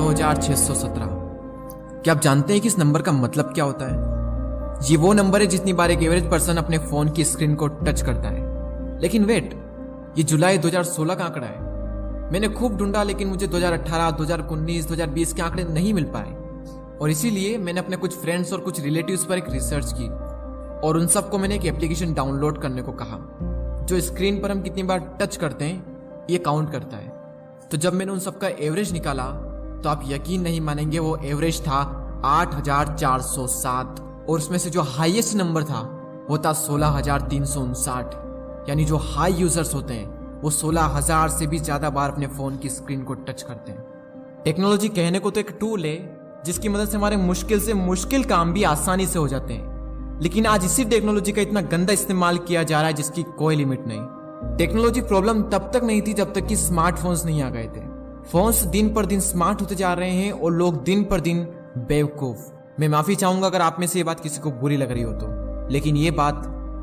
9617। क्या आप जानते हैं कि इस नंबर का मतलब क्या होता है? ये वो नंबर है जितनी बार एक एवरेज पर्सन अपने फोन की स्क्रीन को टच करता है। लेकिन वेट, ये जुलाई 2016 का आंकड़ा है। मैंने खूब ढूंढा लेकिन मुझे 2018, 2019, 2020 के आंकड़े नहीं मिल पाए और इसीलिए मैंने अपने कुछ फ्रेंड्स और कुछ रिलेटिव्स पर एक रिसर्च की और उन सबको मैंने एक एप्लीकेशन डाउनलोड करने को कहा जो स्क्रीन पर हम कितनी बार टच करते हैं ये काउंट करता है। तो जब मैंने उन सबका एवरेज निकाला तो आप यकीन नहीं मानेंगे, वो एवरेज था 8407 और उसमें से जो हाईएस्ट नंबर था वो था 16359। यानी जो हाई यूजर्स होते हैं वो 16000 से भी ज्यादा बार अपने फोन की स्क्रीन को टच करते हैं। टेक्नोलॉजी कहने को तो एक टूल है जिसकी मदद से हमारे मुश्किल से मुश्किल काम भी आसानी से हो जाते हैं, लेकिन आज इसी टेक्नोलॉजी का इतना गंदा इस्तेमाल किया जा रहा है जिसकी कोई लिमिट नहीं। टेक्नोलॉजी प्रॉब्लम तब तक नहीं थी जब तक कि स्मार्टफोन्स नहीं आ गए थे। फोन्स दिन पर दिन स्मार्ट होते जा रहे हैं और लोग दिन पर दिन बेवकूफ। मैं माफी चाहूंगा अगर आप में से ये बात किसी को बुरी लग रही हो तो, लेकिन ये बात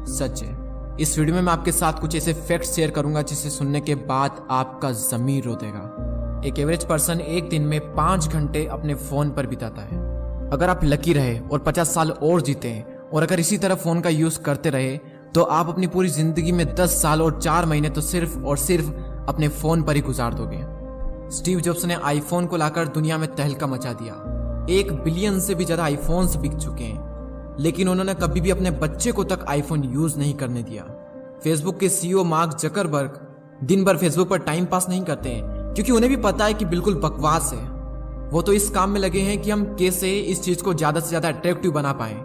सच है। इस वीडियो में मैं आपके साथ कुछ ऐसे फैक्ट्स शेयर करूंगा जिसे सुनने के बाद आपका ज़मीर रो देगा। एक एवरेज पर्सन एक दिन में 5 घंटे अपने फोन पर बिताता है। अगर आप लकी रहे और 50 साल और जीते और अगर इसी तरह फोन का यूज करते रहे तो आप अपनी पूरी जिंदगी में 10 साल और 4 महीने तो सिर्फ और सिर्फ अपने फोन पर ही गुजार दोगे। स्टीव जॉब्स ने आईफोन को लाकर दुनिया में तहलका मचा दिया। 1 बिलियन से भी ज्यादा आईफोन्स बिक चुके हैं, लेकिन उन्होंने कभी भी अपने बच्चे को तक आईफोन यूज नहीं करने दिया। फेसबुक के सीईओ मार्क जकरबर्ग दिन भर फेसबुक पर टाइम पास नहीं करते हैं क्योंकि उन्हें भी पता है कि बिल्कुल बकवास है। वो तो इस काम में लगे हैं कि हम कैसे इस चीज को ज्यादा से ज्यादा अट्रैक्टिव बना पाए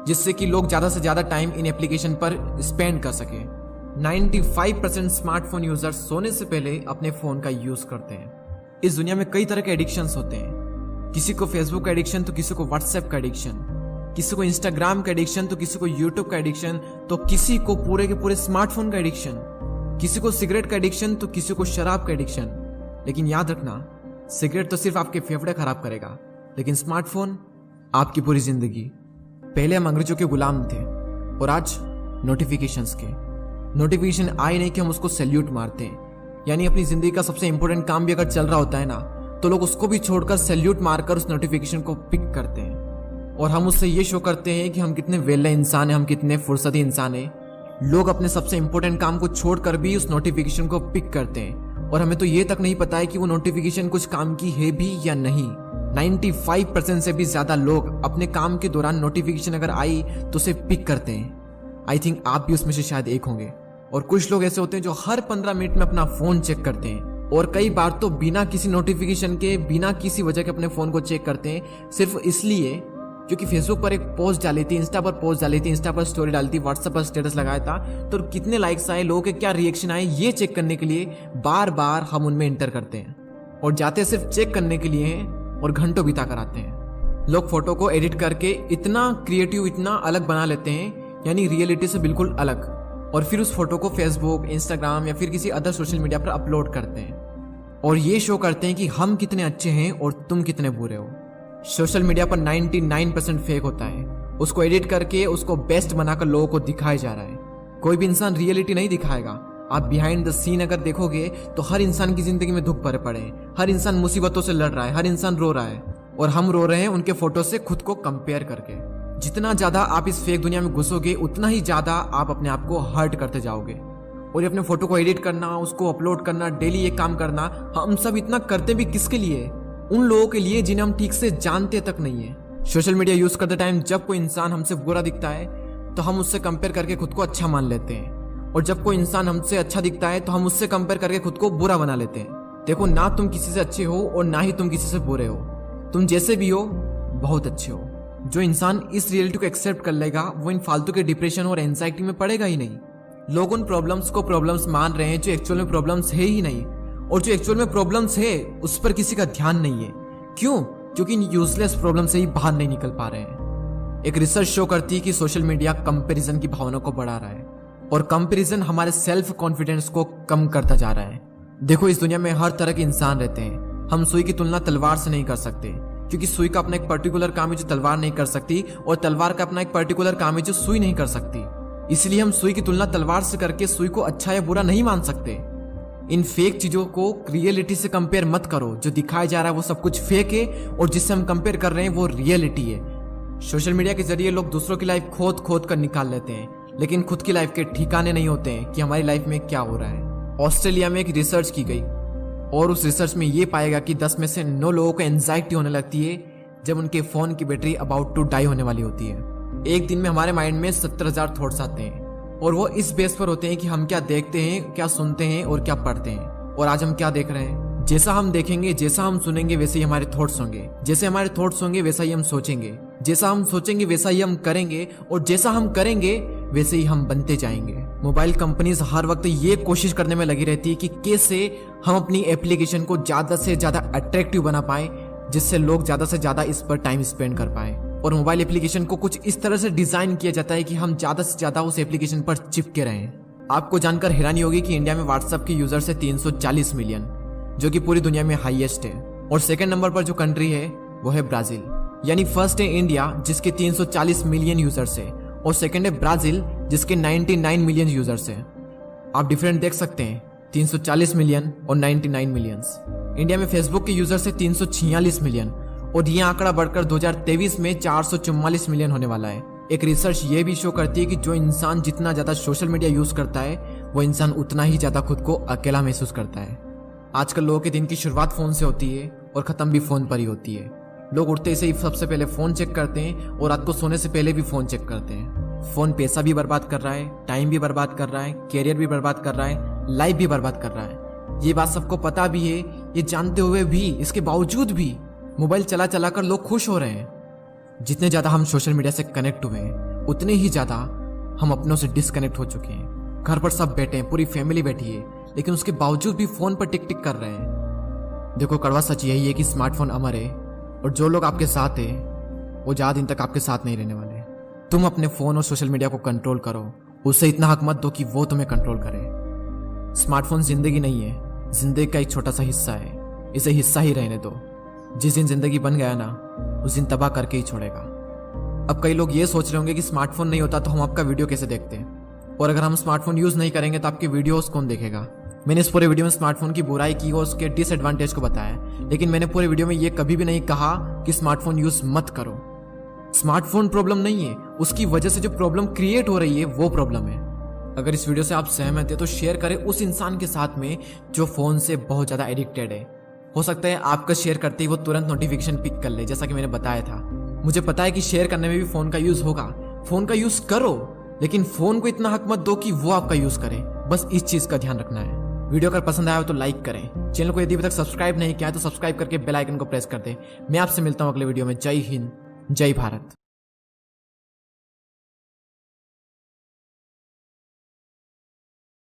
जिससे कि लोग ज्यादा से ज्यादा टाइम इन एप्लीकेशन पर स्पेंड कर सके। 95% स्मार्टफोन यूजर्स सोने से पहले अपने फोन का यूज करते हैं। इस दुनिया में कई तरह के एडिक्शंस होते हैं। किसी को फेसबुक का एडिक्शन तो किसी को व्हाट्सएप का एडिक्शन, किसी को इंस्टाग्राम का एडिक्शन तो किसी को यूट्यूब का एडिक्शन, तो किसी को पूरे के पूरे स्मार्टफोन का एडिक्शन, किसी को सिगरेट का एडिक्शन तो किसी को शराब का एडिक्शन। लेकिन याद रखना, सिगरेट तो सिर्फ आपके फेफड़े खराब करेगा, लेकिन स्मार्टफोन आपकी पूरी जिंदगी। पहले हम अंग्रेजों के गुलाम थे और आज नोटिफिकेशंस के। नोटिफिकेशन आए नहीं कि हम उसको सैल्यूट मारते हैं। यानी अपनी जिंदगी का सबसे इंपॉर्टेंट काम भी अगर चल रहा होता है ना तो लोग उसको भी छोड़कर सैल्यूट मारकर उस नोटिफिकेशन को पिक करते हैं और हम उससे ये शो करते हैं कि हम कितने वेले इंसान हैं, हम कितने फुर्सती इंसान हैं। लोग अपने सबसे इंपॉर्टेंट काम को छोड़कर भी उस नोटिफिकेशन को पिक करते हैं और हमें तो ये तक नहीं पता है कि वो नोटिफिकेशन कुछ काम की है भी या नहीं। 95% से भी ज्यादा लोग अपने काम के दौरान नोटिफिकेशन अगर आई तो उसे पिक करते हैं। आई थिंक आप भी उसमें से शायद एक होंगे। और कुछ लोग ऐसे होते हैं जो हर 15 मिनट में अपना फोन चेक करते हैं और कई बार तो बिना किसी नोटिफिकेशन के, बिना किसी वजह के अपने फोन को चेक करते हैं, सिर्फ इसलिए क्योंकि फेसबुक पर एक पोस्ट डाली थी, इंस्टा पर पोस्ट डाली थी, इंस्टा पर स्टोरी डाली थी, व्हाट्सएप पर स्टेटस लगाया था, तो कितने लाइक्स आए, लोगों के क्या रिएक्शन आए, ये चेक करने के लिए बार बार हम उनमें एंटर करते हैं और जाते सिर्फ चेक करने के लिए हैं और घंटों बिता कर आते हैं। लोग फोटो को एडिट करके इतना क्रिएटिव, इतना अलग बना लेते हैं, यानी रियलिटी से बिल्कुल अलग, और फिर उस फोटो को फेसबुक, इंस्टाग्राम या फिर किसी अदर सोशल मीडिया पर अपलोड करते हैं और ये शो करते हैं कि हम कितने अच्छे हैं और तुम कितने बुरे हो। सोशल मीडिया पर 99% फेक होता है। उसको एडिट करके उसको बेस्ट बनाकर लोगों को दिखाया जा रहा है। कोई भी इंसान रियलिटी नहीं दिखाएगा। आप बिहाइंड द सीन अगर देखोगे तो हर इंसान की जिंदगी में दुख भरे पड़े हैं, हर इंसान मुसीबतों से लड़ रहा है, हर इंसान रो रहा है और हम रो रहे हैं उनके फोटो से खुद को कंपेयर करके। जितना ज्यादा आप इस फेक दुनिया में घुसोगे उतना ही ज्यादा आप अपने आप को हर्ट करते जाओगे। और ये अपने फोटो को एडिट करना, उसको अपलोड करना, डेली ये काम करना, हम सब इतना करते भी किसके लिए? उन लोगों के लिए जिन्हें हम ठीक से जानते तक नहीं है। सोशल मीडिया यूज करते टाइम जब कोई इंसान हमसे बुरा दिखता है तो हम उससे कंपेयर करके खुद को अच्छा मान लेते हैं और जब कोई इंसान हमसे अच्छा दिखता है तो हम उससे कंपेयर करके खुद को बुरा बना लेते हैं। देखो, ना तुम किसी से अच्छे हो और ना ही तुम किसी से बुरे हो। तुम जैसे भी हो बहुत अच्छे हो। जो इंसान इस रियलिटी को एक्सेप्ट कर लेगा वो इन फालतू के डिप्रेशन और एंजाइटी में पड़ेगा ही नहीं। लोग उन प्रॉब्लम्स को प्रॉब्लम्स मान रहे हैं जो एक्चुअल में प्रॉब्लम्स है ही नहीं, और जो एक्चुअल में प्रॉब्लम्स है उस पर किसी का ध्यान नहीं है। क्यों? क्योंकि इन यूजलेस प्रॉब्लम से ही बाहर नहीं निकल पा रहे हैं। एक रिसर्च शो करती है कि सोशल मीडिया कंपैरिजन की भावना को बढ़ा रहा है और कंपैरिजन हमारे सेल्फ कॉन्फिडेंस को कम करता जा रहा है। देखो, इस दुनिया में हर तरह के इंसान रहते हैं। हम सुई की तुलना तलवार से नहीं कर सकते क्योंकि सुई का अपना एक पर्टिकुलर काम है जो तलवार नहीं कर सकती और तलवार का अपना एक पर्टिकुलर काम है जो सुई नहीं कर सकती। इसलिए हम सुई की तुलना तलवार से करके सुई को अच्छा या बुरा नहीं मान सकते। इन फेक चीजों को रियलिटी से कंपेयर मत करो। जो दिखाया जा रहा है वो सब कुछ फेक है और जिससे हम कंपेयर कर रहे हैं वो रियलिटी है। सोशल मीडिया के जरिए लोग दूसरों की लाइफ खोद खोद कर निकाल लेते हैं, लेकिन खुद की लाइफ के ठिकाने नहीं होते हैं कि हमारी लाइफ में क्या हो रहा है। ऑस्ट्रेलिया में एक रिसर्च की गई और उस रिसर्च में ये पाएगा कि 10 में से 9 लोगों को एंजाइटी होने लगती है जब उनके फोन की बैटरी अबाउट टू डाई होने वाली होती है। एक दिन में हमारे माइंड में 70,000 थॉट्स आते हैं और वो इस बेस पर होते हैं कि हम क्या देखते हैं, क्या सुनते हैं और क्या पढ़ते हैं। और आज हम क्या देख रहे हैं? जैसा हम देखेंगे, जैसा हम सुनेंगे, वैसे ही हमारे थॉट्स होंगे। जैसे हमारे थॉट्स होंगे वैसा ही हम सोचेंगे, जैसा हम सोचेंगे वैसा ही हम करेंगे और जैसा हम करेंगे वैसे ही हम बनते जाएंगे। मोबाइल कंपनीज हर वक्त ये कोशिश करने में लगी रहती है कि कैसे हम अपनी एप्लीकेशन को ज्यादा से ज्यादा अट्रैक्टिव बना पाए, जिससे लोग ज्यादा से ज्यादा इस पर टाइम स्पेंड कर पाए। और मोबाइल एप्लीकेशन को कुछ इस तरह से डिजाइन किया जाता है कि हम ज्यादा से ज्यादा उस एप्लीकेशन पर चिपके रहें। आपको जानकर हैरानी होगी कि इंडिया में व्हाट्सएप के यूजर्स है 340 मिलियन, जो कि पूरी दुनिया में हाईएस्ट है। और सेकंड नंबर पर जो कंट्री है वो है ब्राजील। यानी फर्स्ट है इंडिया जिसके 340 मिलियन यूजर्स है और सेकंड है ब्राजील जिसके 99 मिलियन यूजर्स है। आप डिफरेंट देख सकते हैं, 340 मिलियन और 99 मिलियंस। इंडिया में फेसबुक के यूजर्स है 346 मिलियन और यह आंकड़ा बढ़कर 2023 में 444 मिलियन होने वाला है। एक रिसर्च ये भी शो करती है कि जो इंसान जितना ज्यादा सोशल मीडिया यूज करता है वो इंसान उतना ही ज्यादा खुद को अकेला महसूस करता है। आजकल लोगों के दिन की शुरुआत फोन से होती है और खत्म भी फोन पर ही होती है। लोग उठते से ही सबसे पहले फोन चेक करते हैं और रात को सोने से पहले भी फोन चेक करते हैं। फोन पैसा भी बर्बाद कर रहा है, टाइम भी बर्बाद कर रहा है, कैरियर भी बर्बाद कर रहा है, लाइफ भी बर्बाद कर रहा है। ये बात सबको पता भी है, ये जानते हुए भी इसके बावजूद भी मोबाइल चला चला कर लोग खुश हो रहे हैं। जितने ज्यादा हम सोशल मीडिया से कनेक्ट हुए हैं उतने ही ज्यादा हम अपनों से डिस्कनेक्ट हो चुके हैं। घर पर सब बैठे हैं, पूरी फैमिली बैठी है, लेकिन उसके बावजूद भी फोन पर टिक टिक कर रहे हैं। देखो, कड़वा सच यही है कि स्मार्टफोन अमर है और जो लोग आपके साथ है वो ज्यादा दिन तक आपके साथ नहीं रहने वाले। तुम अपने फोन और सोशल मीडिया को कंट्रोल करो, उससे इतना हक मत दो कि वो तुम्हें कंट्रोल करे। स्मार्टफोन जिंदगी नहीं है, जिंदगी का एक छोटा सा हिस्सा है, इसे हिस्सा ही रहने दो। जिस दिन जिंदगी बन गया ना, उस दिन तबाह करके ही छोड़ेगा। अब कई लोग ये सोच रहे होंगे कि स्मार्टफोन नहीं होता तो हम आपका वीडियो कैसे देखते हैं, और अगर हम स्मार्टफोन यूज नहीं करेंगे तो आपके वीडियोस कौन देखेगा। मैंने इस पूरे वीडियो में स्मार्टफोन की बुराई की और उसके डिसएडवांटेज को बताया, लेकिन मैंने पूरे वीडियो में ये कभी भी नहीं कहा कि स्मार्टफोन यूज मत करो। स्मार्टफोन प्रॉब्लम नहीं है, उसकी वजह से जो प्रॉब्लम क्रिएट हो रही है वो प्रॉब्लम है। अगर इस वीडियो से आप सहमत है तो शेयर करें उस इंसान के साथ में जो फोन से बहुत ज्यादा एडिक्टेड है। हो सकता है आपका शेयर करते ही वो तुरंत नोटिफिकेशन पिक कर ले, जैसा कि मैंने बताया था। मुझे पता है कि शेयर करने में भी फोन का यूज होगा, फोन का यूज करो, लेकिन फोन को इतना हक मत दो कि वो आपका यूज करे। बस इस चीज का ध्यान रखना है। वीडियो अगर पसंद आया हो तो लाइक करें, चैनल को यदि अभी तक सब्सक्राइब नहीं किया है तो सब्सक्राइब करके बेल आइकन को प्रेस कर दें। मैं आपसे मिलता हूं अगले वीडियो में। जय हिंद, जय भारत।